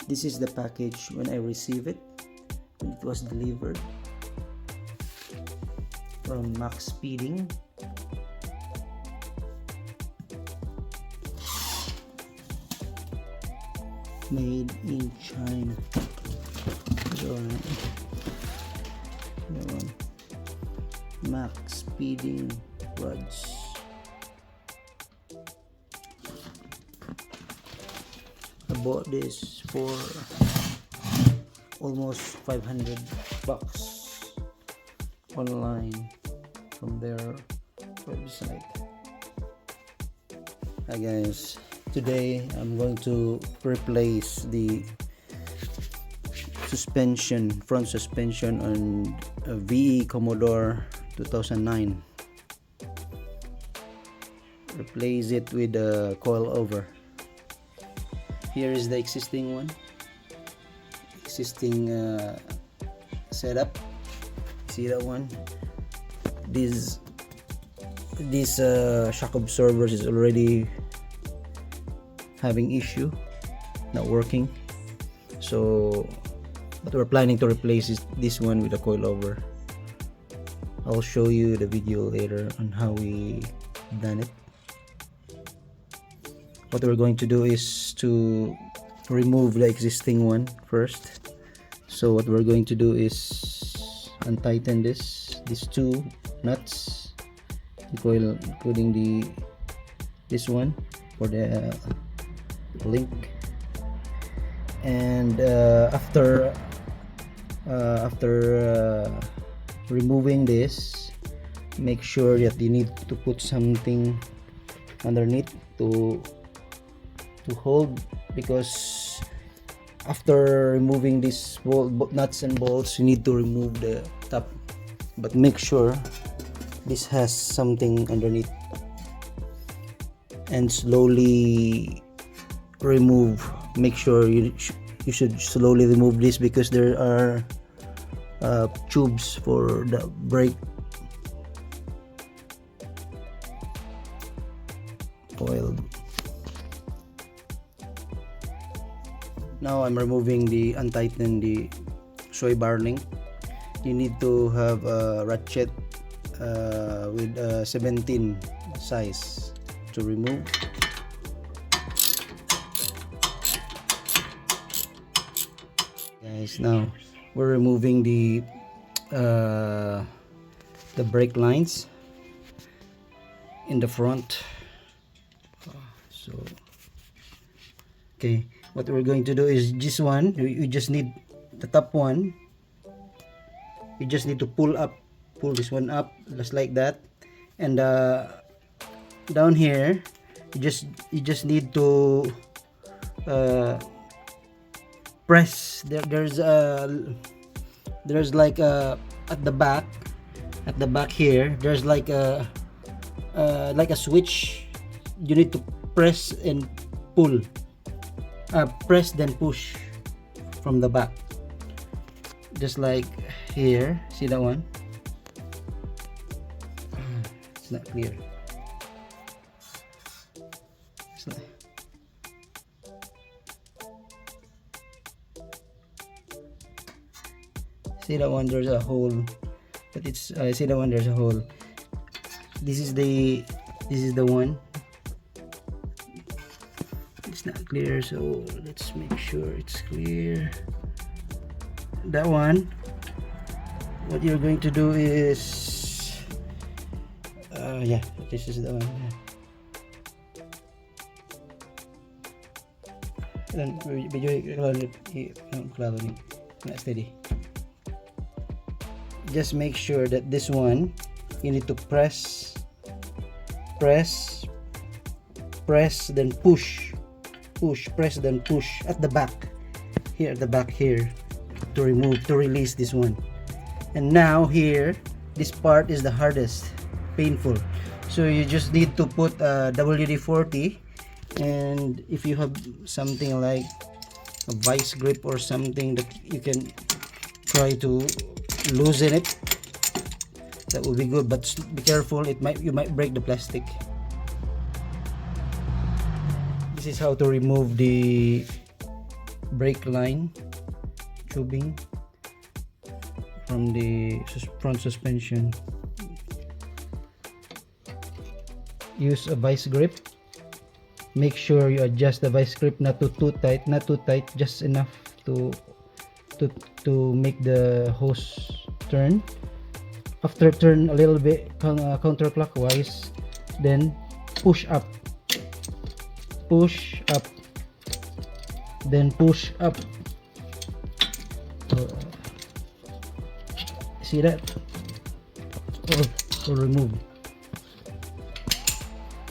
This is the package when I received it, when it was delivered from Maxpeeding. Made in China. Maxpeeding rods. I bought this for almost 500 bucks online from their website. Hi guys, today I'm going to replace the front suspension on a VE Commodore 2009. Replace it with a coilover. Here is the existing one, setup. See that one? This shock absorbers is already having issue, not working. So what we're planning to replace is this one with a coilover. I'll show you the video later on how we done it. What we're going to do is to remove the existing one first. So what we're going to do is untighten these two nuts, including this one for the link. And after removing this, make sure that you need to put something underneath to hold, because after removing these nuts and bolts, you need to remove the top, but make sure this has something underneath, and slowly remove. Make sure you should slowly remove this, because there are tubes for the brake coil. Now I'm untightening the soy bar link. You need to have a ratchet with 17 size to remove. Guys, now we're removing the brake lines in the front. So okay, what we're going to do is this one, you just need the top one. You just need to pull this one up just like that, and down here you just need to press. There's like at the back here, there's like a switch. You need to press and pull, press then push from the back, just like here. See that one? It's not clear. It's not. See that one? There's a hole, but it's see that one? There's a hole. This is the one. It's not clear, so let's make sure it's clear. That one, what you're going to do is yeah, this is the one. Not steady. Just make sure that this one, you need to press, then push, press then push at the back here, to release this one. And now here, this part is the hardest, painful, so you just need to put WD-40, and if you have something like a vice grip or something that you can try to loosen it. That will be good, but be careful, you might break the plastic. This is how to remove the brake line tubing from the front suspension. Use a vice grip. Make sure you adjust the vice grip not too tight, just enough to make the hose turn. After turn a little bit counterclockwise, then push up, then push up. See that? Or remove.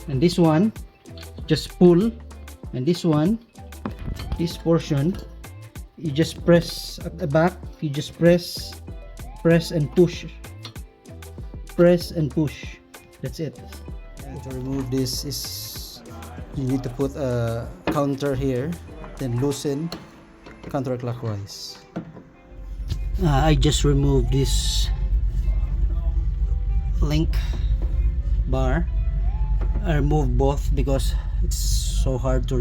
And this one, just pull, and this one, this portion, you just press at the back. You just press and push. Press and push. That's it. And to remove this is you need to put a counter here, then loosen counterclockwise. I just removed this link bar. I removed both because it's so hard to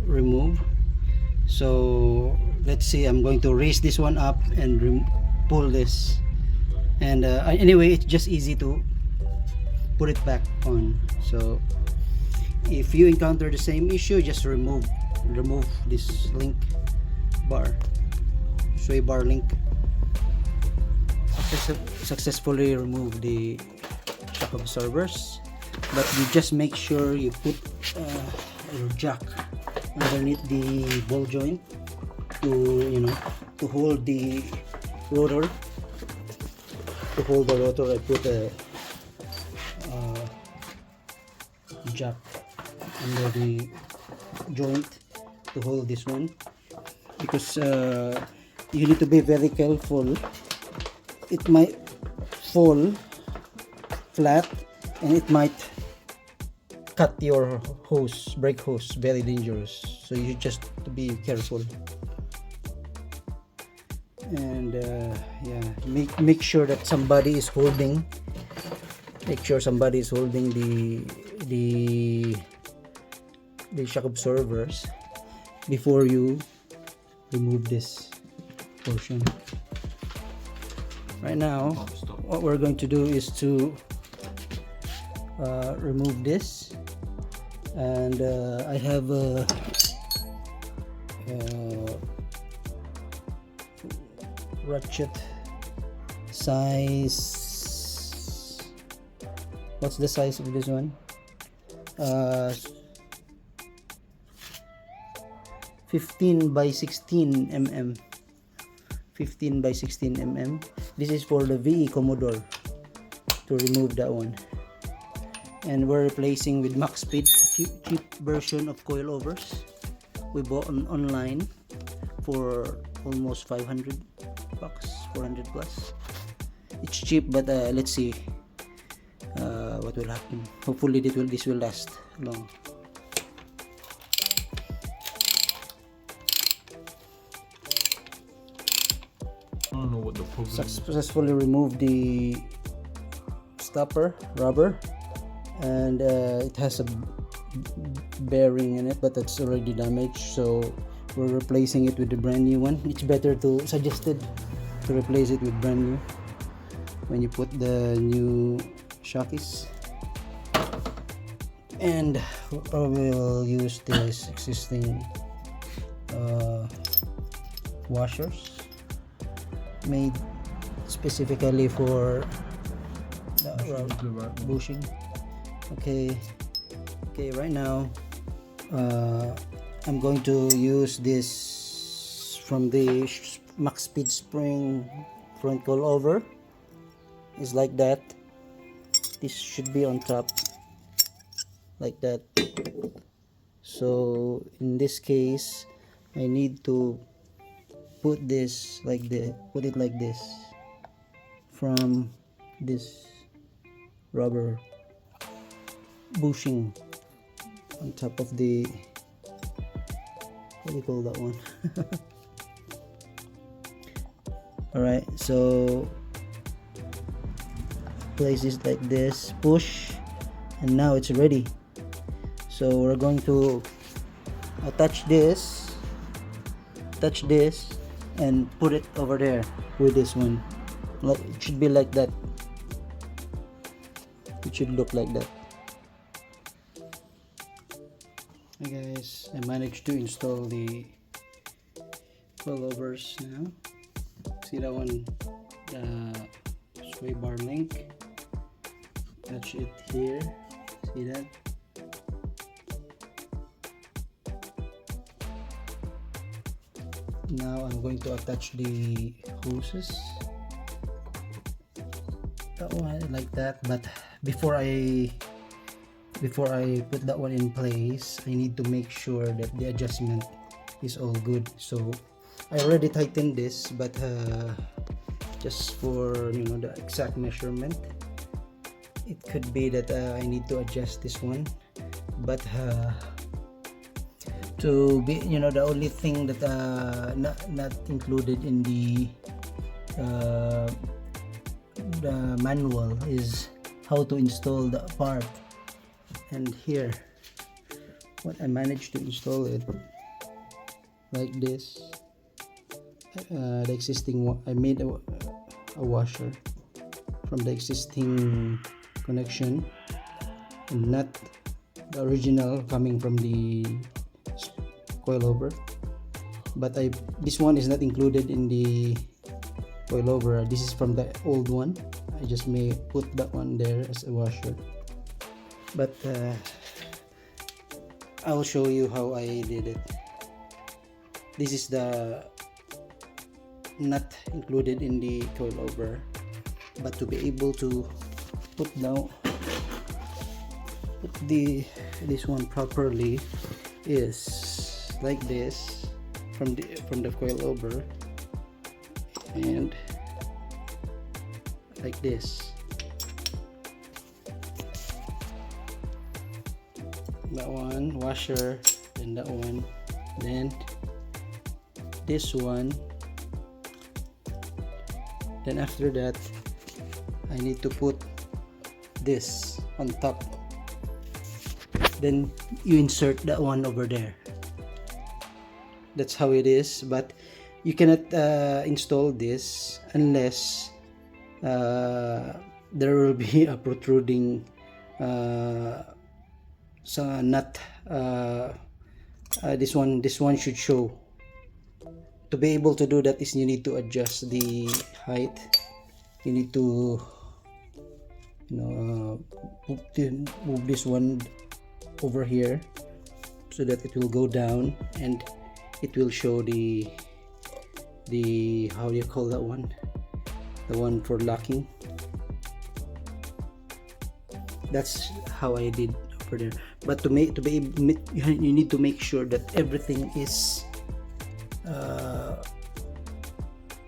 remove. So let's see, I'm going to raise this one up and pull this. And anyway, it's just easy to put it back on. So if you encounter the same issue, just remove this link bar, sway bar link. Successfully remove the shock absorbers, but you just make sure you put your jack underneath the ball joint to hold the rotor. To hold the rotor, I put a jack under the joint to hold this one, because you need to be very careful. It might fall flat and it might cut your hose, brake hose. Very dangerous, so you just to be careful. And yeah, make sure that somebody is holding. Make sure somebody is holding the shock absorbers before you remove this portion. Right now, what we're going to do is to remove this, and I have a ratchet size. What's the size of this one? 15 by 16 mm. 15 by 16 mm. This is for the VE Commodore, to remove that one. And we're replacing with Maxpeed, cheap version of coilovers. We bought online for almost 500 bucks, 400 plus. It's cheap, but let's see what will happen. Hopefully this will last long. I don't know what the problem is. Successfully removed the stopper rubber, and it has a bearing in it, but it's already damaged, so we're replacing it with the brand new one. It's better suggested to replace it with brand new when you put the new shockies. And we'll use this existing washers made specifically for the bushing. Okay, right now I'm going to use this from the Maxpeed spring front coilover. It's like that. This should be on top like that. So in this case, I need to put it like this from this rubber bushing on top of the what do you call that one? Alright, so place this like this, push, and now it's ready. So we're going to attach this, and put it over there with this one. Like, it should be like that. It should look like that. Hey guys, I managed to install the coilovers now. See that one, the sway bar link. Attach it here. See that? Now I'm going to attach the hoses. That one like that, but before I put that one in place, I need to make sure that the adjustment is all good. So I already tightened this, but just for the exact measurement, it could be that I need to adjust this one. But to be the only thing that not included in the manual is how to install the part. And here, what I managed to install it like this. The existing one, I made a washer from the existing connection, and not the original coming from the coilover. But this one is not included in the coilover. This is from the old one. I just may put that one there as a washer. But I will show you how I did it. This is the not included in the coilover, but to be able to put this one properly is like this from the coilover, and like this. That one washer, and that one, then this one, then after that I need to put this on top, then you insert that one over there. That's how it is. But you cannot install this unless there will be a protruding nut. This one should show. To be able to do that is you need to adjust the height. You need to move this one over here so that it will go down, and it will show the how do you call that one, the one for locking. That's how I did over there. But you need to make sure that everything is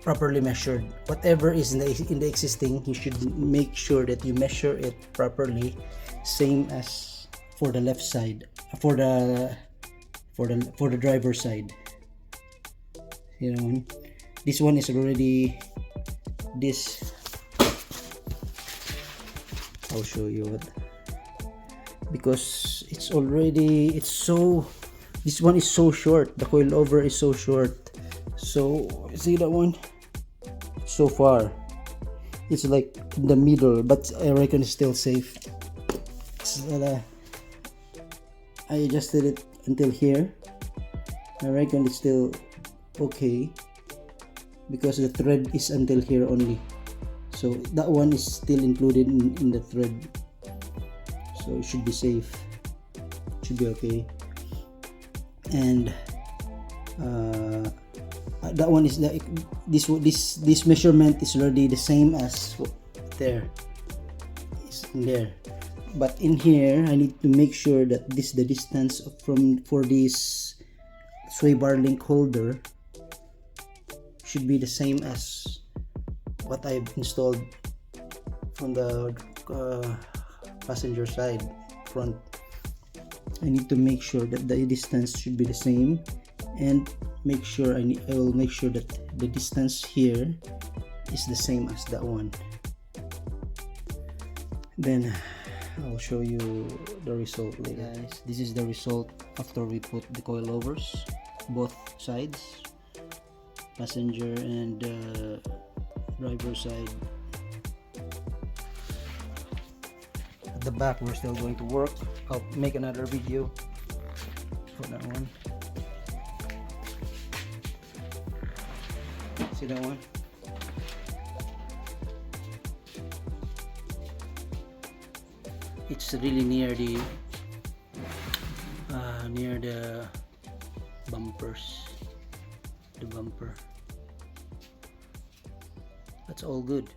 properly measured. Whatever is in the existing, you should make sure that you measure it properly, same as for the left side, for the driver's side. This one is already this. I'll show you what, because this one is so short. The coilover is so short. So see that one? So far it's like in the middle, but I reckon it's still safe. I adjusted it until here. I reckon it's still okay because the thread is until here only. So that one is still included in the thread, so it should be safe. It should be okay. And that one is this measurement is already the same as there. It's in there. But in here I need to make sure that the distance for this sway bar link holder should be the same as what I've installed from the passenger side front. I need to make sure that the distance should be the same, and make sure I will make sure that the distance here is the same as that one. Then I'll show you the result later. Guys, this is the result after we put the coilovers, both sides, passenger and driver side. At the back we're still going to work. I'll make another video for that one. See that one? It's really near the bumpers, the bumper. That's all good.